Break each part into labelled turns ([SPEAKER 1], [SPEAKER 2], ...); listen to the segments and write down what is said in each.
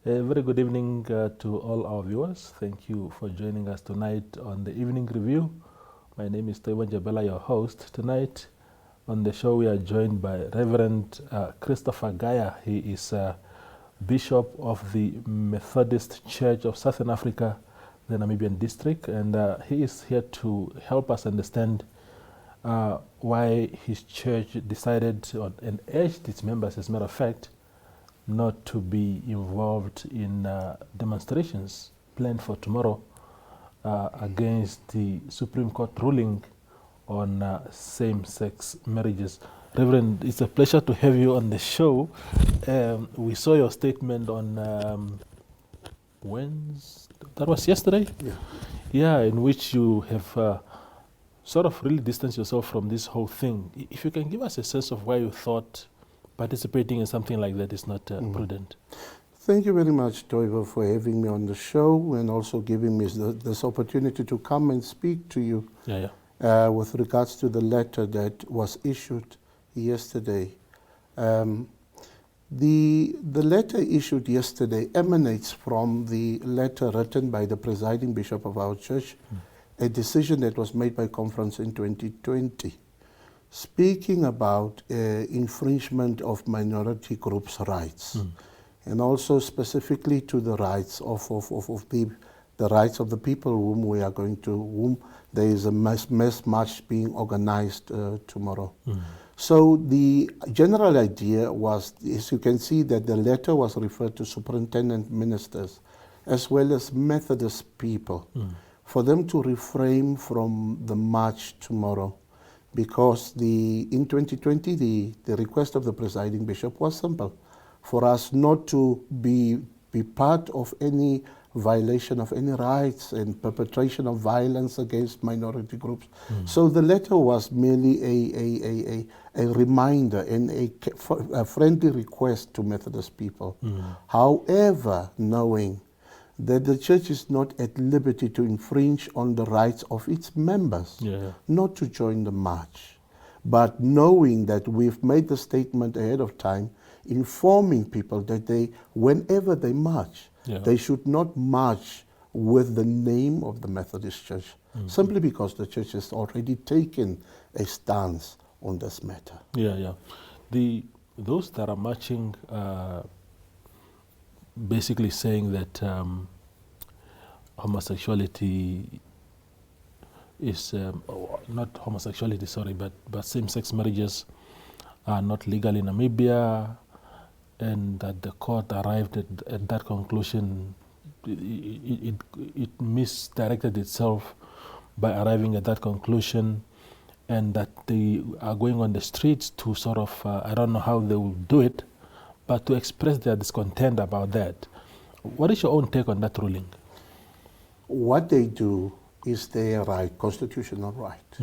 [SPEAKER 1] A very good evening to all our viewers. Thank you for joining us tonight on the Evening Review. My name is Toiwan Jabela, your host. Tonight on the show we are joined by Reverend Christopher Gaya. He is Bishop of the Methodist Church of Southern Africa, the Namibian district, and he is here to help us understand why his church decided and urged its members, as a matter of fact, not to be involved in demonstrations planned for tomorrow against the Supreme Court ruling on same-sex marriages. Reverend, it's a pleasure to have you on the show. We saw your statement on Wednesday, that was yesterday? Yeah, in which you have sort of really distanced yourself from this whole thing. If you can give us a sense of why you thought participating in something like that is not prudent.
[SPEAKER 2] Thank you very much, Toivo, for having me on the show and also giving me this opportunity to come and speak to you with regards to the letter that was issued yesterday. The letter issued yesterday emanates from the letter written by the presiding bishop of our church, a decision that was made by conference in 2020. Speaking about infringement of minority groups' rights, and also specifically to the rights of the rights of the people whom there is a mass march being organized tomorrow. So the general idea was, as you can see, that the letter was referred to superintendent ministers as well as Methodist people for them to refrain from the march tomorrow. Because in 2020, the request of the presiding bishop was simple, for us not to be part of any violation of any rights and perpetration of violence against minority groups. So the letter was merely a reminder and a friendly request to Methodist people. However, knowing that the church is not at liberty to infringe on the rights of its members, not to join the march, but knowing that we've made the statement ahead of time, informing people that whenever they march, they should not march with the name of the Methodist Church, simply because the church has already taken a stance on this matter.
[SPEAKER 1] Those that are marching basically saying that homosexuality is not homosexuality, sorry, but same-sex marriages are not legal in Namibia, and that the court arrived at that conclusion. It misdirected itself by arriving at that conclusion, and that they are going on the streets to sort of, I don't know how they will do it, but to express their discontent about that. What is your own take on that ruling?
[SPEAKER 2] What they do is their right, constitutional right.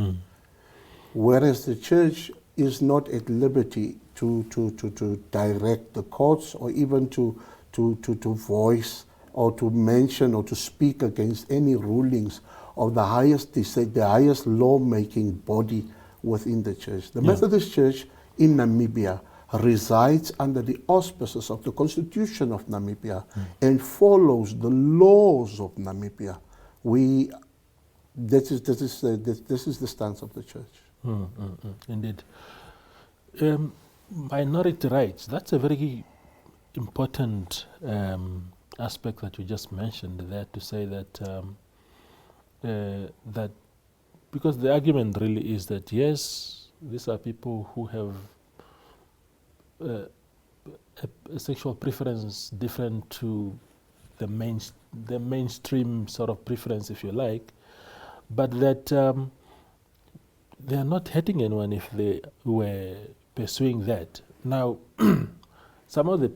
[SPEAKER 2] Whereas the church is not at liberty to direct the courts or even to voice or to mention or to speak against any rulings of the highest lawmaking body within the church. The Methodist Church in Namibia resides under the auspices of the Constitution of Namibia and follows the laws of Namibia. This is the stance of the church.
[SPEAKER 1] Indeed. Minority rights, that's a very important aspect that you just mentioned there, to say that that because the argument really is that yes, these are people who have a sexual preference different to the mainstream sort of preference, if you like, but that they are not hurting anyone if they were pursuing that. Now, some of the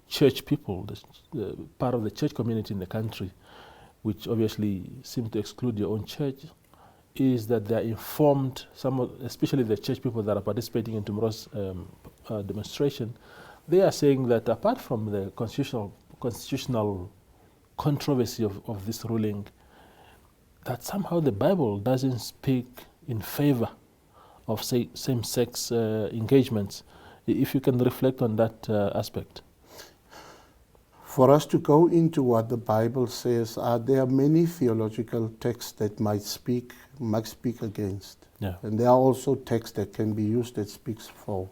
[SPEAKER 1] church people, the part of the church community in the country, which obviously seem to exclude your own church, is that they are informed, especially the church people that are participating in tomorrow's demonstration, they are saying that apart from the constitutional controversy of this ruling, that somehow the Bible doesn't speak in favor of same-sex engagements. If you can reflect on that aspect.
[SPEAKER 2] For us to go into what the Bible says, there are many theological texts that might speak against.
[SPEAKER 1] Yeah.
[SPEAKER 2] And there are also texts that can be used that speaks for.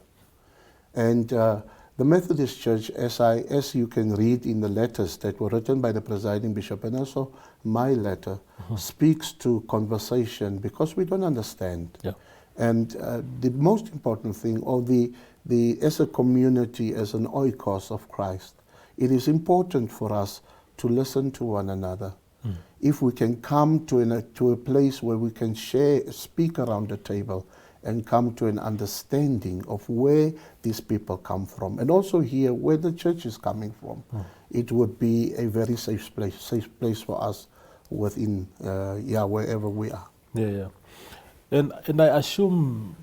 [SPEAKER 2] And the Methodist Church, as you can read in the letters that were written by the presiding bishop, and also my letter, speaks to conversation because we don't understand.
[SPEAKER 1] Yeah.
[SPEAKER 2] And the most important thing, or as a community, as an oikos of Christ, it is important for us to listen to one another. If we can come to a place where we can speak around the table, and come to an understanding of where these people come from, and also hear where the church is coming from, it would be a very safe place for us within, wherever we are.
[SPEAKER 1] Yeah, yeah. And I assume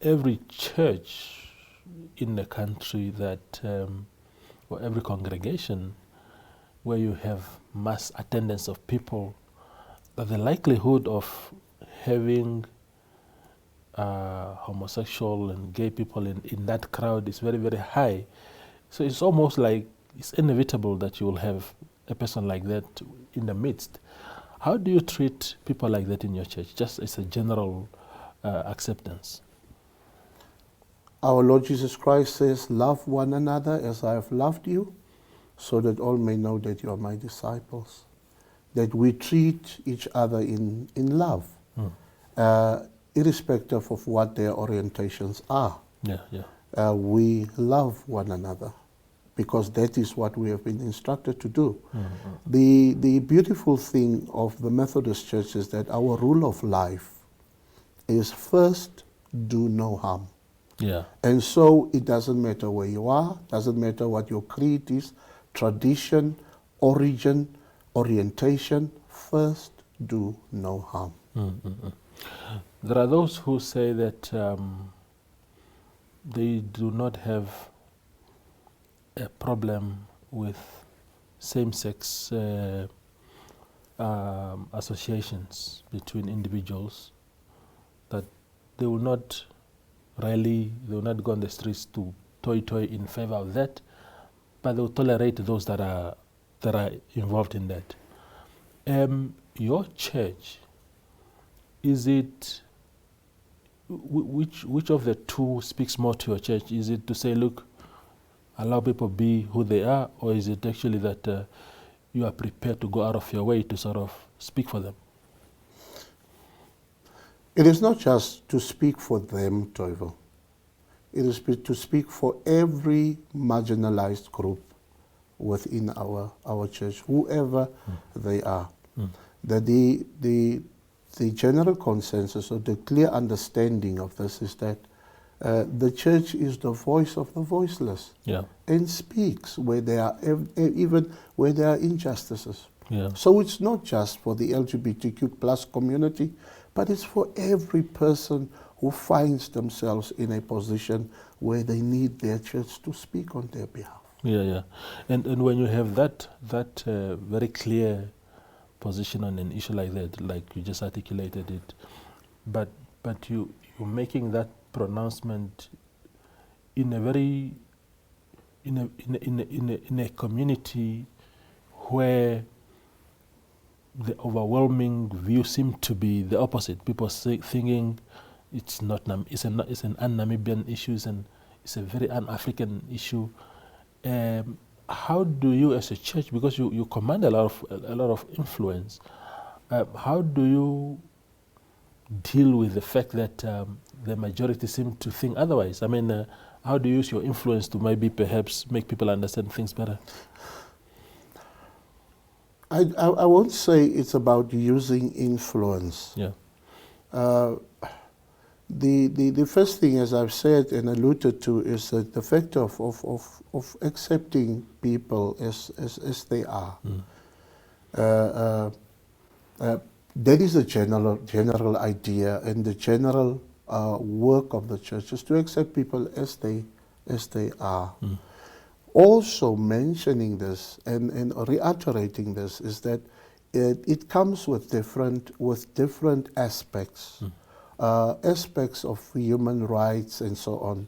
[SPEAKER 1] every church in the country that, or every congregation where you have mass attendance of people, that the likelihood of having homosexual and gay people in that crowd is very, very high. So it's almost like it's inevitable that you will have a person like that in the midst. How do you treat people like that in your church, just as a general acceptance?
[SPEAKER 2] Our Lord Jesus Christ says, love one another as I have loved you, so that all may know that you are my disciples. That we treat each other in love. Irrespective of what their orientations are.
[SPEAKER 1] Yeah, yeah.
[SPEAKER 2] We love one another because that is what we have been instructed to do. The beautiful thing of the Methodist Church is that our rule of life is first, do no harm.
[SPEAKER 1] Yeah.
[SPEAKER 2] And so it doesn't matter where you are, doesn't matter what your creed is, tradition, origin, orientation, first, do no harm.
[SPEAKER 1] There are those who say that they do not have a problem with same-sex associations between individuals, that they will not rally, they will not go on the streets to toy in favor of that, but they will tolerate those that are involved in that. Your church, is it, which of the two speaks more to your church? Is it to say, look, allow people be who they are, or is it actually that you are prepared to go out of your way to sort of speak for them?
[SPEAKER 2] It is not just to speak for them, Toivo. It is to speak for every marginalized group within our church, whoever they are. That the general consensus or the clear understanding of this is that the church is the voice of the voiceless, and speaks where there are, even where there are injustices. So it's not just for the LGBTQ plus community, but it's for every person who finds themselves in a position where they need their church to speak on their behalf.
[SPEAKER 1] And when you have that very clear position on an issue like that, like you just articulated it, but you're making that pronouncement in a very in a community where the overwhelming view seemed to be the opposite. People thinking it's not it's an un-Namibian issue, and it's a very un-African issue. How do you, as a church, because you command a lot of influence, how do you deal with the fact that the majority seem to think otherwise? I mean, how do you use your influence to maybe perhaps make people understand things better?
[SPEAKER 2] I won't say it's about using influence. The first thing, as I've said and alluded to, is that the fact of accepting people as they are. That is a general idea, and the general work of the church is to accept people as they are. Also mentioning this and reiterating this is that it comes with different aspects. Aspects of human rights and so on.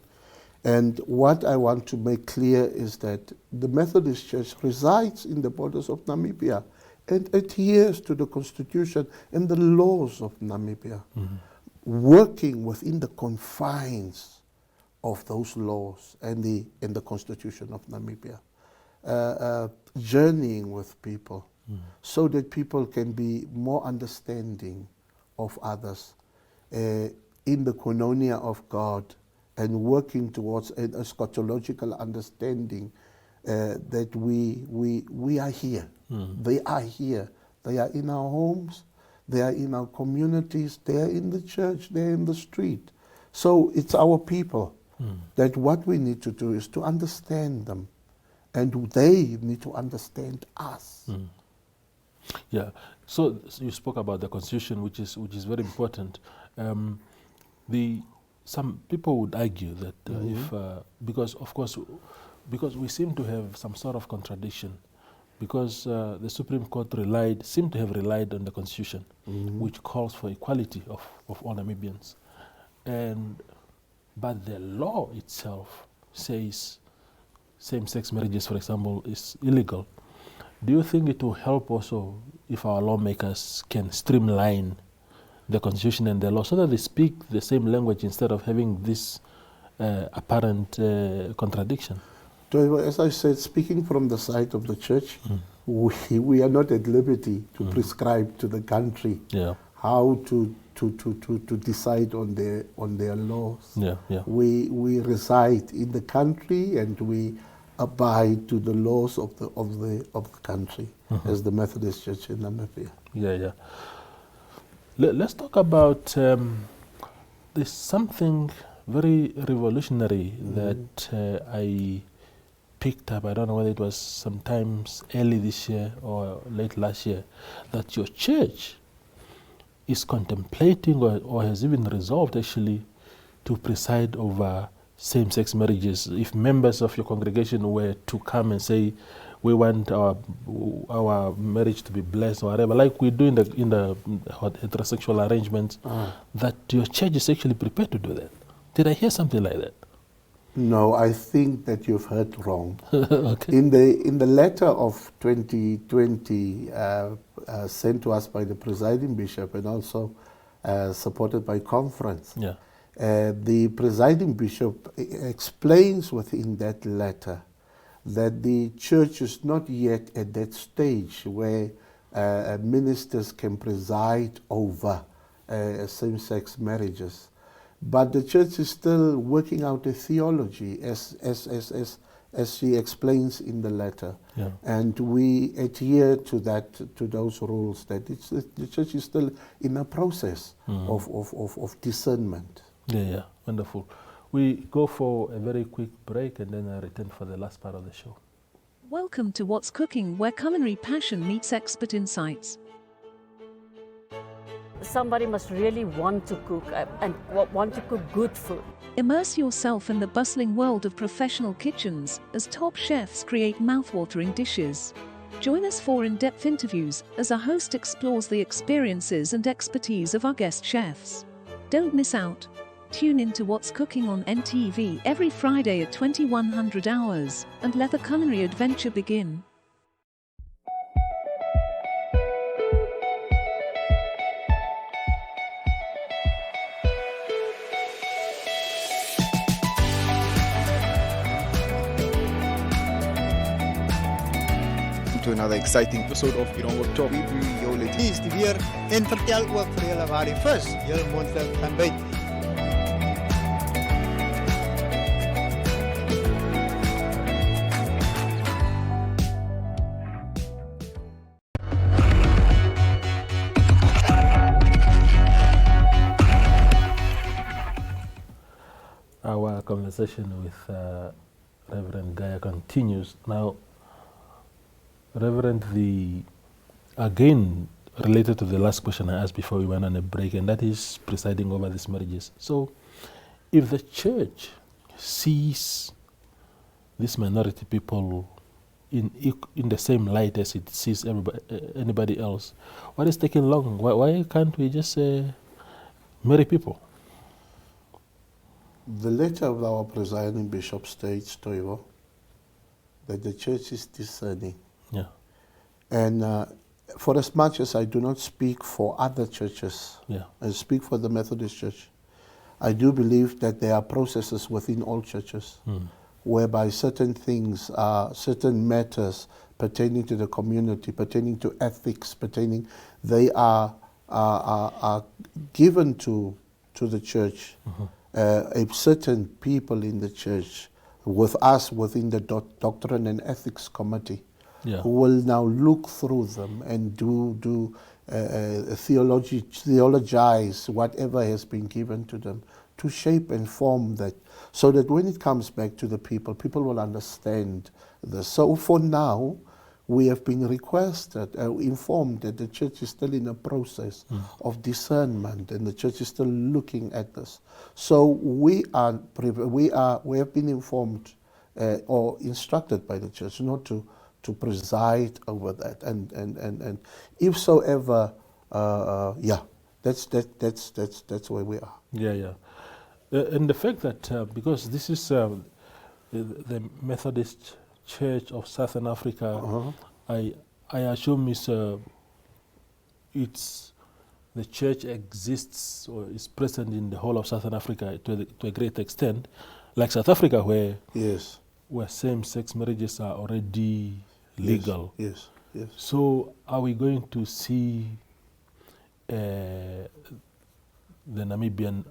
[SPEAKER 2] And what I want to make clear is that the Methodist Church resides in the borders of Namibia and adheres to the constitution and the laws of Namibia, working within the confines of those laws and the constitution of Namibia, journeying with people so that people can be more understanding of others in the koinonia of God, and working towards an eschatological understanding that we are here. They are here. They are in our homes. They are in our communities. They are in the church. They are in the street. So it's our people that what we need to do is to understand them, and they need to understand us.
[SPEAKER 1] Yeah. So you spoke about the constitution, which is very important. Some people would argue that because we seem to have some sort of contradiction, because the Supreme Court seemed to have relied on the Constitution, which calls for equality of all Namibians, but the law itself says same-sex marriages, for example, is illegal. Do you think it will help also if our lawmakers can streamline the Constitution and the law so that they speak the same language instead of having this apparent contradiction?
[SPEAKER 2] As I said, speaking from the side of the church, we are not at liberty to prescribe to the country how to decide on their laws. We reside in the country and we abide to the laws of the country as the Methodist Church in Namibia.
[SPEAKER 1] Let's talk about there's something very revolutionary that I picked up. I don't know whether it was sometimes early this year or late last year, that your church is contemplating or has even resolved actually to preside over same-sex marriages. If members of your congregation were to come and say, we want our marriage to be blessed or whatever, like we do in the heterosexual arrangements, that your church is actually prepared to do that. Did I hear something like that?
[SPEAKER 2] No, I think that you've heard wrong.
[SPEAKER 1] Okay.
[SPEAKER 2] In the letter of 2020 sent to us by the presiding bishop and also supported by conference, the presiding bishop explains within that letter that the church is not yet at that stage where ministers can preside over same-sex marriages. But the church is still working out a theology, as she explains in the letter, and we adhere to those rules. That the church is still in a process of discernment.
[SPEAKER 1] Wonderful. We go for a very quick break and then I return for the last part of the show.
[SPEAKER 3] Welcome to What's Cooking, where culinary passion meets expert insights.
[SPEAKER 4] Somebody must really want to cook and want to cook good food.
[SPEAKER 3] Immerse yourself in the bustling world of professional kitchens as top chefs create mouthwatering dishes. Join us for in-depth interviews as our host explores the experiences and expertise of our guest chefs. Don't miss out. Tune in to What's Cooking on NTV every Friday at 2100 hours and let the culinary adventure begin.
[SPEAKER 5] To another exciting episode of Irongo Talk.
[SPEAKER 6] We bring jou liefst weer en vertel ook vir julle waar die vis julle mondstuk gaan byt.
[SPEAKER 1] Our conversation with Reverend Gaya continues. Now, Reverend, again, related to the last question I asked before we went on a break, and that is presiding over these marriages. So, if the church sees these minority people in the same light as it sees anybody else, what is taking long? Why can't we just marry people?
[SPEAKER 2] The letter of our presiding bishop states, Toivo, that the church is discerning.
[SPEAKER 1] Yeah.
[SPEAKER 2] And for as much as I do not speak for other churches,
[SPEAKER 1] Yeah.
[SPEAKER 2] I speak for the Methodist Church, I do believe that there are processes within all churches whereby certain things, certain matters pertaining to the community, pertaining to ethics, they are given to the church, a certain people in the church, with us within the Doctrine and Ethics Committee,
[SPEAKER 1] Yeah.
[SPEAKER 2] who will now look through them and theologize whatever has been given to them to shape and form that, so that when it comes back to the people, people will understand this. So for now, we have been requested, informed that the church is still in a process of discernment, and the church is still looking at this. So we have been informed or instructed by the church not to preside over that, and if so ever, that's where we are.
[SPEAKER 1] Yeah, yeah. And the fact that because this is the Methodist Church of Southern Africa, I assume it's the church exists or is present in the whole of Southern Africa to a great extent, like South Africa, where
[SPEAKER 2] Yes.
[SPEAKER 1] where same-sex marriages are already legal.
[SPEAKER 2] Yes. Yes.
[SPEAKER 1] So are we going to see the Namibian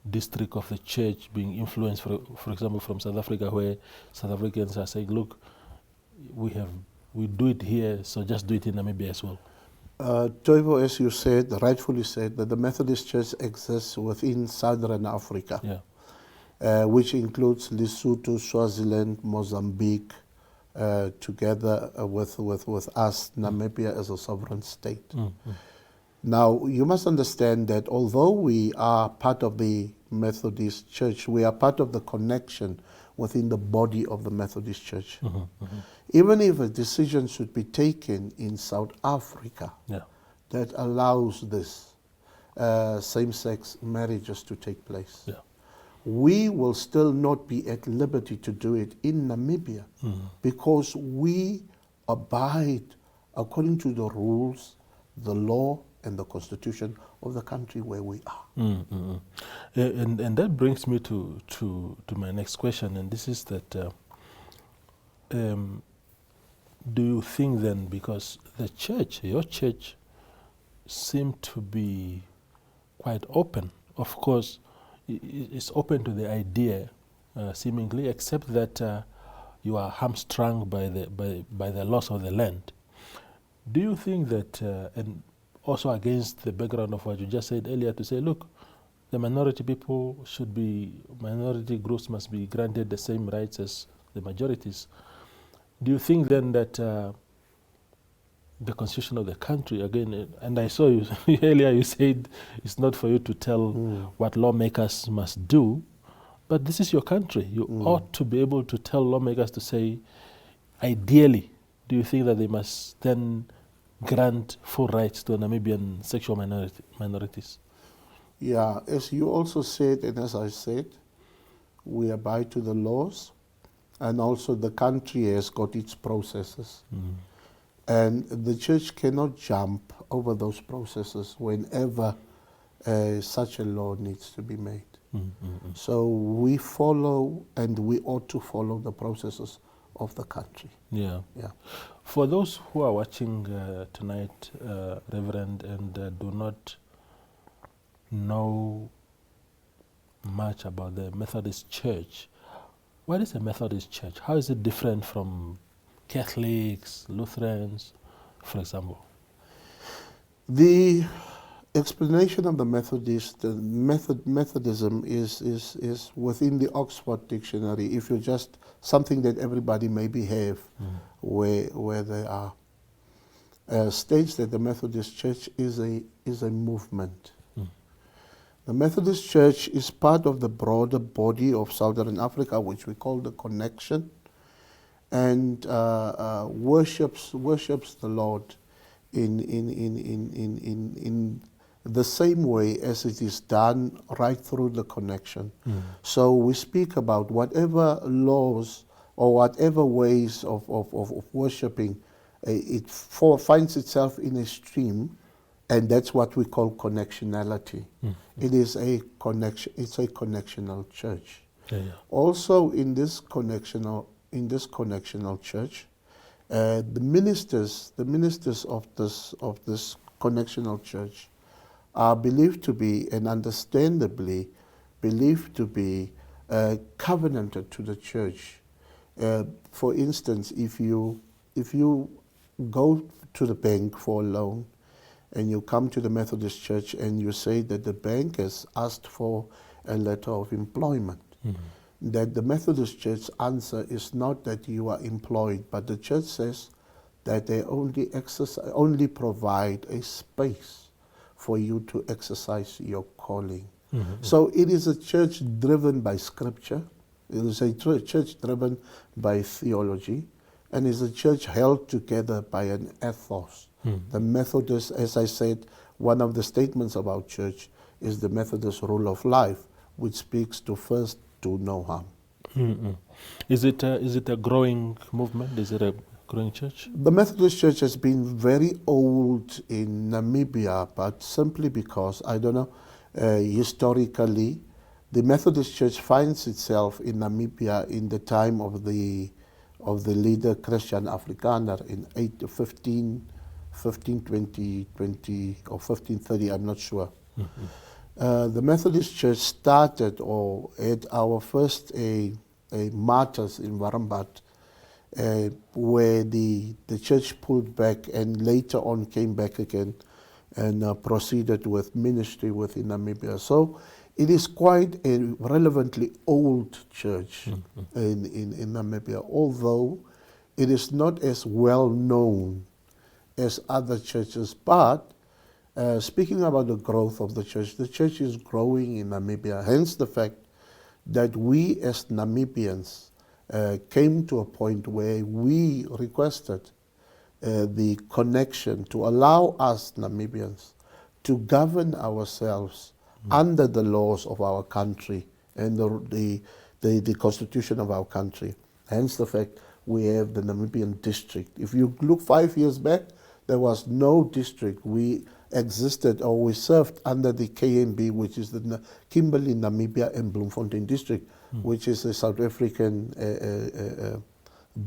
[SPEAKER 1] district of the church being influenced, for example, from South Africa, where South Africans are saying, look, we do it here, so just do it in Namibia as well?
[SPEAKER 2] Toivo, as you said, rightfully said, that the Methodist Church exists within Southern Africa, which includes Lesotho, Swaziland, Mozambique, together with us, Namibia as a sovereign state. Now, you must understand that although we are part of the Methodist Church, we are part of the connection within the body of the Methodist Church. Even if a decision should be taken in South Africa that allows this same-sex marriages to take place, we will still not be at liberty to do it in Namibia because we abide according to the rules, the law, and the constitution of the country where we are.
[SPEAKER 1] And that brings me to my next question, and this is that do you think then, because the church, your church, seemed to be quite open, of course, it's open to the idea, seemingly, except that you are hamstrung by the loss of the land. Do you think that, and also against the background of what you just said earlier, to say, look, the minority groups must be granted the same rights as the majorities. Do you think then that the constitution of the country, again, and I saw you earlier, you said it's not for you to tell what lawmakers must do, but this is your country. You ought to be able to tell lawmakers to say, ideally, do you think that they must then grant full rights to Namibian sexual minorities?
[SPEAKER 2] Yeah, as you also said, and as I said, we abide to the laws, and also the country has got its processes. And the church cannot jump over those processes whenever such a law needs to be made. So we follow, and we ought to follow the processes of the country.
[SPEAKER 1] Yeah. For those who are watching tonight, Reverend, and do not know much about the Methodist Church, what is a Methodist Church? How is it different from Catholics, Lutherans, for example?
[SPEAKER 2] The explanation of the Methodism is within the Oxford Dictionary. If you just something that everybody maybe have where they are, states that the Methodist Church is a movement. The Methodist Church is part of the broader body of Southern Africa, which we call the Connection, and worships the Lord in the same way as it is done right through the connection. So we speak about whatever laws or whatever ways of worshipping, finds itself in a stream, and that's what we call connectionality. It is a connection. It's a connectional church. Also, in this connectional church, the ministers of this connectional church are believed to be, and understandably believed to be, covenanted to the church. For instance, if you go to the bank for a loan, and you come to the Methodist Church and you say that the bank has asked for a letter of employment, that the Methodist Church answer is not that you are employed, but the church says that they only provide a space for you to exercise your calling. So it is a church driven by Scripture. It is a church driven by theology, and is a church held together by an ethos. The Methodist, as I said, one of the statements of our church is the Methodist rule of life, which speaks to first do no harm.
[SPEAKER 1] Is it a growing movement? Is it a growing church?
[SPEAKER 2] The Methodist Church has been very old in Namibia, but simply because, I don't know, historically, the Methodist Church finds itself in Namibia in the time of the leader Christian Afrikaner in 1520 or 1530, I'm not sure. The Methodist Church started, or had our first a martyrs in Warmbad, where the church pulled back and later on came back again and proceeded with ministry within Namibia. So it is quite a relevantly old church in Namibia, although it is not as well known as other churches. But speaking about the growth of the church is growing in Namibia, hence the fact that we as Namibians came to a point where we requested the connection to allow us Namibians to govern ourselves under the laws of our country and the constitution of our country. Hence the fact we have the Namibian district. If you look 5 years back, there was no district. We existed, or we served under the KNB, which is the Kimberley, Namibia and Bloemfontein district, which is a South African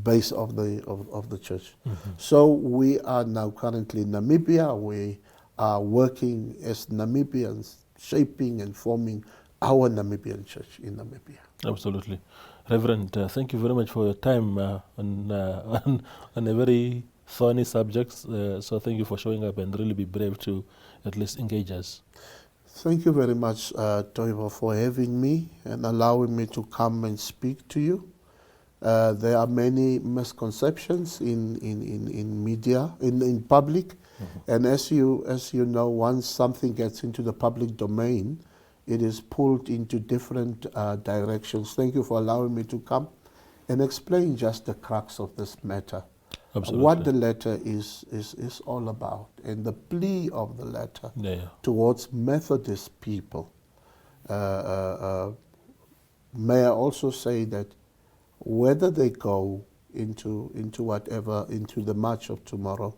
[SPEAKER 2] base of the church. So we are now currently in Namibia. We are working as Namibians, shaping and forming our Namibian church in Namibia.
[SPEAKER 1] Absolutely. Reverend, thank you very much for your time on a very thorny subject. So thank you for showing up and really be brave to at least engage us.
[SPEAKER 2] Thank you very much, Toivo, for having me and allowing me to come and speak to you. There are many misconceptions in media, in public, and as you know, once something gets into the public domain, it is pulled into different directions. Thank you for allowing me to come and explain just the crux of this matter. Absolutely. What the letter is all about, and the plea of the letter towards Methodist people. May I also say that whether they go into the march of tomorrow,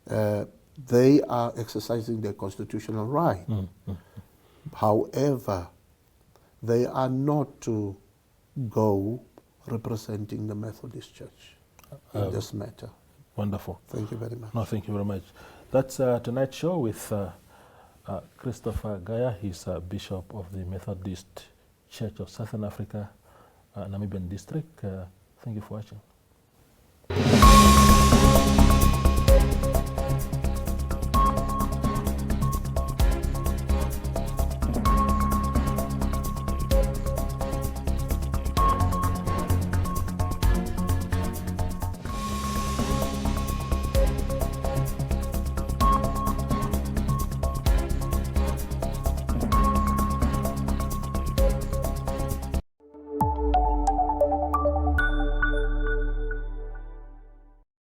[SPEAKER 2] they are exercising their constitutional right. However, they are not to go representing the Methodist Church in this matter.
[SPEAKER 1] Wonderful.
[SPEAKER 2] Thank you very much.
[SPEAKER 1] No, thank you very much. That's tonight's show with Christopher Gaya. He's Bishop of the Methodist Church of Southern Africa, Namibian district. Thank you for watching.